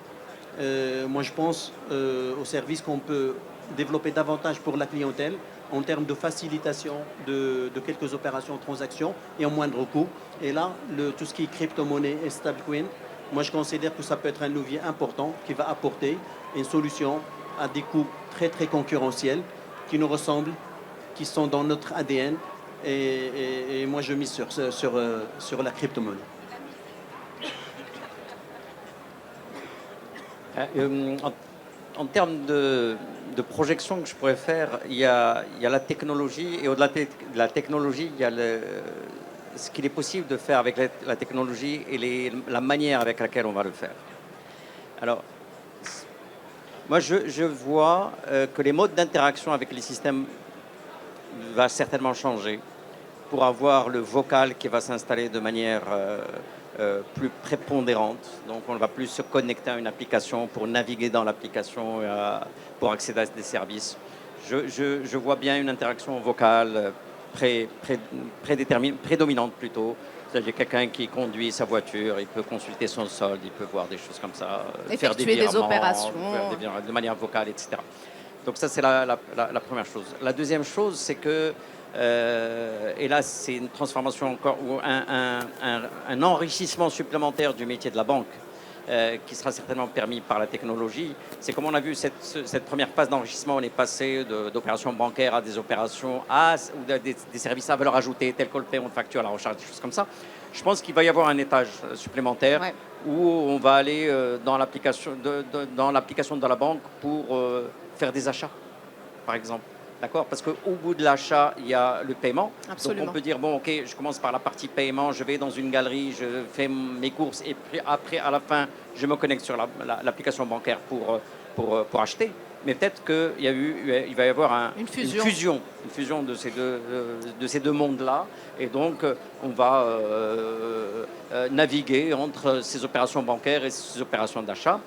moi je pense aux services qu'on peut développer davantage pour la clientèle, en termes de facilitation de quelques opérations, transactions et en moindre coût. Et là, tout ce qui est crypto-monnaie et stablecoin, moi je considère que ça peut être un levier important qui va apporter une solution à des coûts très très concurrentiels qui nous ressemblent, qui sont dans notre ADN. Et moi je mise sur la crypto-monnaie. En termes de projection que je pourrais faire, il y a la technologie, et au-delà de la technologie, il y a ce qu'il est possible de faire avec la technologie et la manière avec laquelle on va le faire. Alors, moi, je vois que les modes d'interaction avec les systèmes vont certainement changer pour avoir le vocal qui va s'installer de manière plus prépondérante. Donc, on ne va plus se connecter à une application pour naviguer dans l'application, pour accéder à des services. Je vois bien une interaction vocale prédominante plutôt. C'est-à-dire quelqu'un qui conduit sa voiture, il peut consulter son solde, il peut voir des choses comme ça, faire des Effectuer des virements, opérations de manière vocale, etc. Donc ça, c'est la première chose. La deuxième chose, c'est que et là, c'est une transformation encore, ou un enrichissement supplémentaire du métier de la banque qui sera certainement permis par la technologie. C'est comme on a vu cette première phase d'enrichissement, on est passé d'opérations bancaires à des opérations ou des services à valeur ajoutée, tels que le paiement de facture, la recharge, des choses comme ça. Je pense qu'il va y avoir un étage supplémentaire où on va aller dans l'application de la banque pour faire des achats, par exemple. D'accord? Parce qu'au bout de l'achat, il y a le paiement. Absolument. Donc on peut dire, bon, ok, je commence par la partie paiement, je vais dans une galerie, je fais mes courses et puis après, à la fin, je me connecte sur l'application bancaire pour acheter. Mais peut-être qu'il va y avoir une fusion de ces deux mondes-là. Et donc, on va naviguer entre ces opérations bancaires et ces opérations d'achat.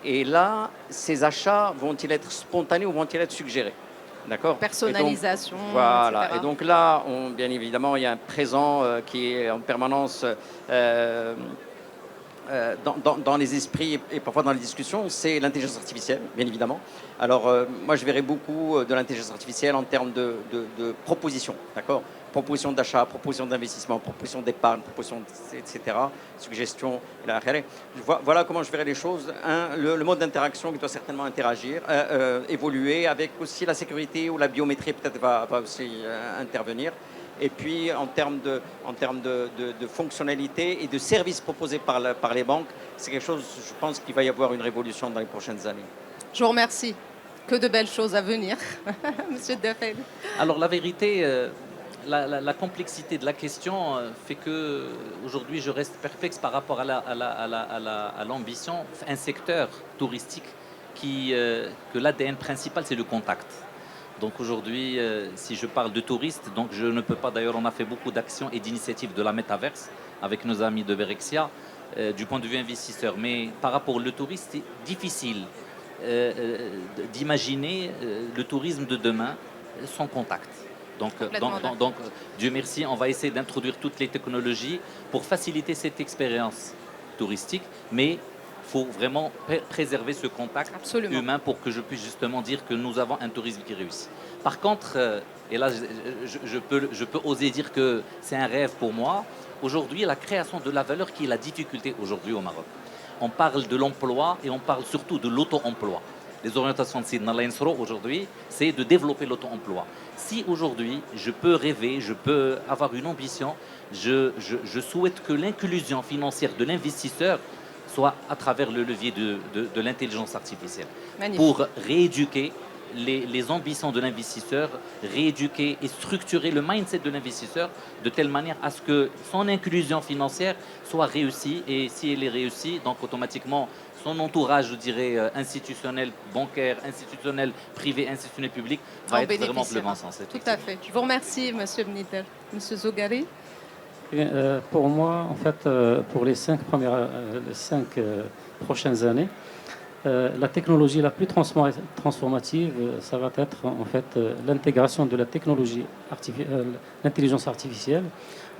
Et là, ces achats vont-ils être spontanés ou vont-ils être suggérés? D'accord. Personnalisation. Et donc, voilà. Etc. Et donc là, bien évidemment, il y a un présent qui est en permanence dans les esprits et parfois dans les discussions, c'est l'intelligence artificielle, bien évidemment. Alors, moi, je verrais beaucoup de l'intelligence artificielle en termes de propositions, d'accord? Propositions d'achat, propositions d'investissement, propositions d'épargne, propositions, etc., suggestions. Voilà comment je verrais les choses. Le mode d'interaction qui doit certainement évoluer, avec aussi la sécurité ou la biométrie peut-être va aussi intervenir. Et puis, en termes de fonctionnalités et de services proposés par les banques, c'est quelque chose, je pense qu'il va y avoir une révolution dans les prochaines années. Je vous remercie. Que de belles choses à venir, Monsieur Defel. Alors la vérité, la complexité de la question fait que aujourd'hui je reste perplexe par rapport à l'ambition, un secteur touristique que l'ADN principal c'est le contact. Donc aujourd'hui, si je parle de touristes, donc je ne peux pas, d'ailleurs on a fait beaucoup d'actions et d'initiatives de la métaverse avec nos amis de Verexia, du point de vue investisseur. Mais par rapport au touriste, c'est difficile d'imaginer le tourisme de demain sans contact. Donc, Dieu merci, on va essayer d'introduire toutes les technologies pour faciliter cette expérience touristique, mais il faut vraiment préserver ce contact humain pour que je puisse justement dire que nous avons un tourisme qui réussit. Par contre, et là je peux oser dire que c'est un rêve pour moi, aujourd'hui la création de la valeur qui est la difficulté aujourd'hui au Maroc. On parle de l'emploi et on parle surtout de l'auto-emploi. Les orientations de Sidna Lainsro aujourd'hui, c'est de développer l'auto-emploi. Si aujourd'hui je peux rêver, je peux avoir une ambition, je souhaite que l'inclusion financière de l'investisseur soit à travers le levier de l'intelligence artificielle. Magnifique. Pour rééduquer les ambitions de l'investisseur, rééduquer et structurer le mindset de l'investisseur de telle manière à ce que son inclusion financière soit réussie. Et si elle est réussie, donc automatiquement, son entourage, je dirais, institutionnel, bancaire, institutionnel, privé, institutionnel, public, va être vraiment pleinement sensé. Tout à fait. Je vous remercie, M. Beniter. M. Zoghari. Pour moi, en fait, pour les 5 prochaines années, la technologie la plus transformative, ça va être en fait l'intégration de la technologie, l'intelligence artificielle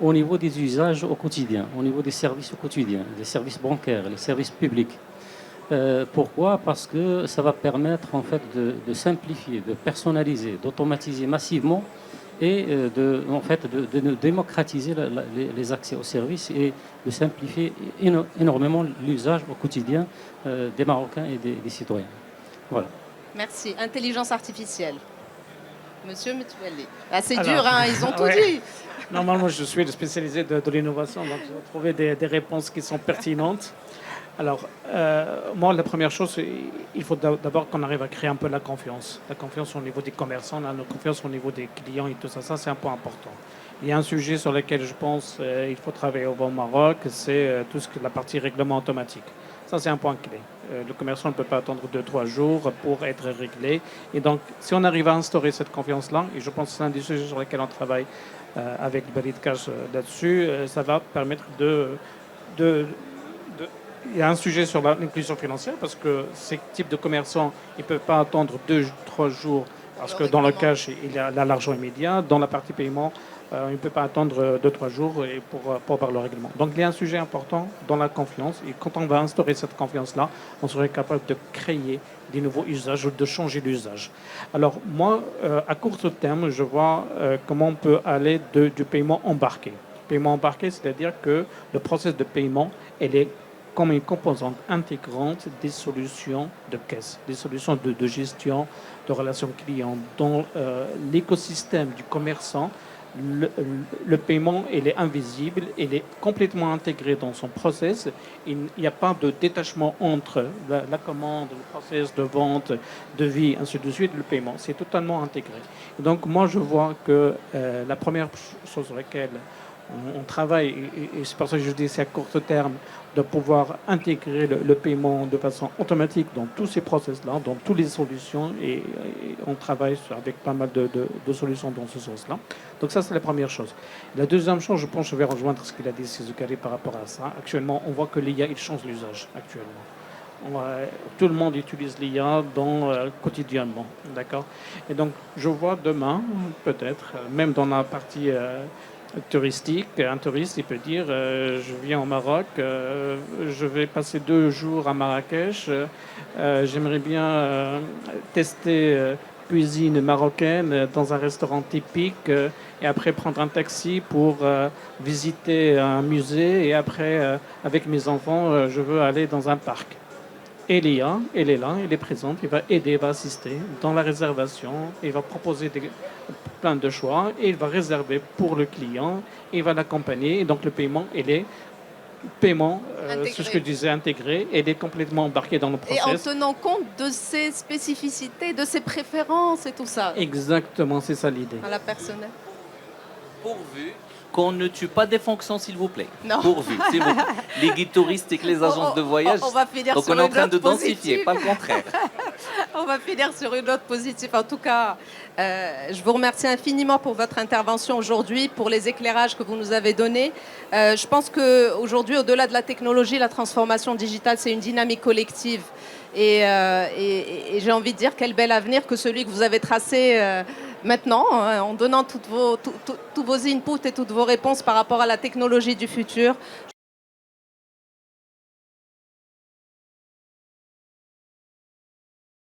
au niveau des usages au quotidien, au niveau des services au quotidien, les services bancaires, les services publics. Pourquoi? Parce que ça va permettre en fait de simplifier, de personnaliser, d'automatiser massivement et de démocratiser les accès aux services et de simplifier énormément l'usage au quotidien des Marocains et des citoyens. Voilà. Merci. Intelligence artificielle. Monsieur Metouali. Ah, c'est dur, hein, ils ont tout dit. Normalement, je suis spécialisé de l'innovation, donc je vais trouver des réponses qui sont pertinentes. Alors, moi, la première chose, il faut d'abord qu'on arrive à créer un peu la confiance. La confiance au niveau des commerçants, la confiance au niveau des clients et tout ça. Ça, c'est un point important. Il y a un sujet sur lequel je pense qu'il faut travailler au Maroc, c'est tout ce que la partie règlement automatique. Ça, c'est un point clé. Le commerçant ne peut pas attendre 2-3 jours pour être réglé. Et donc, si on arrive à instaurer cette confiance-là, et je pense que c'est un des sujets sur lesquels on travaille avec Barid Cash là-dessus, ça va permettre il y a un sujet sur l'inclusion financière parce que ces types de commerçants, ils ne peuvent pas attendre 2-3 jours parce que dans le cash, il y a l'argent immédiat. Dans la partie paiement, il ne peut pas attendre 2-3 jours pour avoir le règlement. Donc il y a un sujet important dans la confiance. Et quand on va instaurer cette confiance-là, on serait capable de créer des nouveaux usages ou de changer l'usage. Alors moi, à court terme, je vois comment on peut aller du paiement embarqué. Paiement embarqué, c'est-à-dire que le process de paiement, elle est comme une composante intégrante des solutions de caisse, des solutions de gestion de relations clients. Dans l'écosystème du commerçant, le paiement, il est invisible, il est complètement intégré dans son process. Il n'y a pas de détachement entre la commande, le process de vente, de vie, ainsi de suite, le paiement. C'est totalement intégré. Et donc, moi, je vois que la première chose sur laquelle on travaille, et c'est pour ça que je dis c'est à court terme, de pouvoir intégrer le paiement de façon automatique dans tous ces process-là, dans toutes les solutions, et on travaille avec pas mal de solutions dans ce sens-là. Donc ça, c'est la première chose. La deuxième chose, je pense que je vais rejoindre ce qu'il a dit Zoghari par rapport à ça. Actuellement, on voit que l'IA, il change l'usage actuellement. Tout le monde utilise l'IA quotidiennement, d'accord? Et donc, je vois demain, peut-être, même dans la partie touristique, un touriste, il peut dire je viens au Maroc, je vais passer 2 jours à Marrakech, j'aimerais bien tester cuisine marocaine dans un restaurant typique et après prendre un taxi pour visiter un musée et après, avec mes enfants, je veux aller dans un parc. Et l'IA, elle est là, elle est présente, il va aider, il va assister dans la réservation, il va proposer plein de choix et il va réserver pour le client, il va l'accompagner et donc le paiement, c'est ce que je disais, intégré, elle est complètement embarquée dans le process. Et en tenant compte de ses spécificités, de ses préférences et tout ça. Exactement, c'est ça l'idée. À la personnelle. pourvu qu'on ne tue pas des fonctions, s'il vous plaît. Non. Pourvu, s'il vous plaît. Les guides touristiques, les agences de voyage. On va finir donc sur on est en une train de note densifier, positive. pas le contraire. On va finir sur une note positive. En tout cas, je vous remercie infiniment pour votre intervention aujourd'hui, pour les éclairages que vous nous avez donnés. Je pense qu'aujourd'hui, au-delà de la technologie, la transformation digitale, c'est une dynamique collective. Et j'ai envie de dire quel bel avenir que celui que vous avez tracé maintenant, en donnant tous vos inputs et toutes vos réponses par rapport à la technologie du futur.